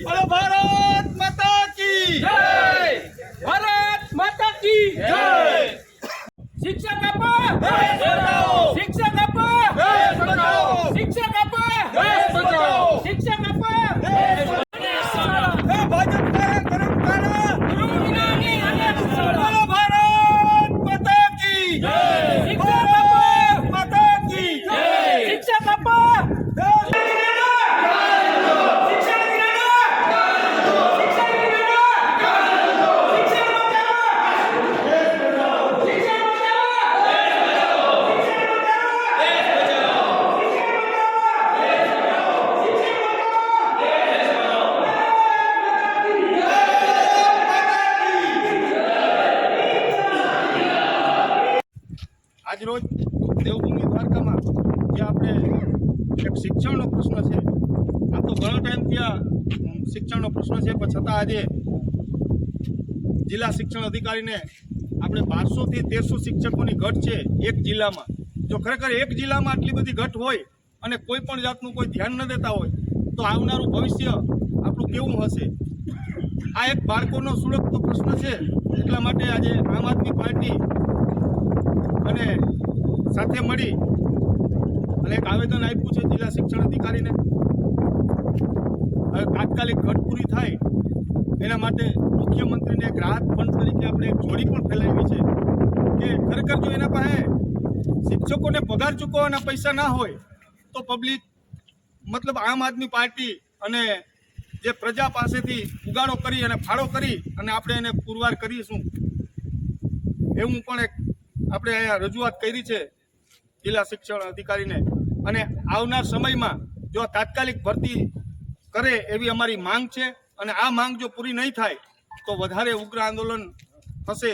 બોલો ભારત માતા કી જય, ભારત માતા કી જય। શિક્ષક આપો, શિક્ષક આપો, શિક્ષક આપો, શિક્ષક આપો। ભાજપ ગરમ કાળા બોલો ભારત માતા કી જય, શિક્ષક આપો માતા કી જય, શિક્ષક આપો। આજરોજ દેવભૂમિ દ્વારકામાં જે આપણે એક શિક્ષણનો પ્રશ્ન છે, આ તો ઘણા ટાઈમથી આ શિક્ષણનો પ્રશ્ન છે, પણ છતાં આજે જિલ્લા શિક્ષણ અધિકારીને આપણે 1200 થી 1300 શિક્ષકોની ઘટ છે એક જિલ્લામાં। જો ખરેખર એક જિલ્લામાં આટલી બધી ઘટ હોય અને કોઈ પણ જાતનું કોઈ ધ્યાન ન દેતા હોય તો આવનારું ભવિષ્ય આપણું કેવું હશે? આ એક બાળકોનો સુરક્ષનો પ્રશ્ન છે, એટલા માટે આજે આમ આદમી પાર્ટી અને સાથે મળી અને એક આવેદન આપ્યું છે જિલ્લા શિક્ષણ અધિકારીને। હવે તાત્કાલિક ઘટ પૂરી થાય એના માટે મુખ્યમંત્રીને એક રાહત ફંડ તરીકે આપણે એક જોડી પણ ફેલાવી છે કે ખરેખર જો એના પાસે શિક્ષકોને પગાર ચૂકવવાના પૈસા ના હોય તો પબ્લિક મતલબ આમ આદમી પાર્ટી અને જે પ્રજા પાસેથી ઉગાડો કરી અને ફાળો કરી અને આપણે એને પુરવાર કરીશું, એવું પણ એક આપણે અહીંયા રજૂઆત કરી છે જિલ્લા શિક્ષણ અધિકારીને। અને આવનાર સમયમાં જો તાત્કાલિક ભરતી કરે એવી અમારી માંગ છે, અને આ માંગ જો પૂરી નહીં થાય તો વધારે ઉગ્ર આંદોલન થશે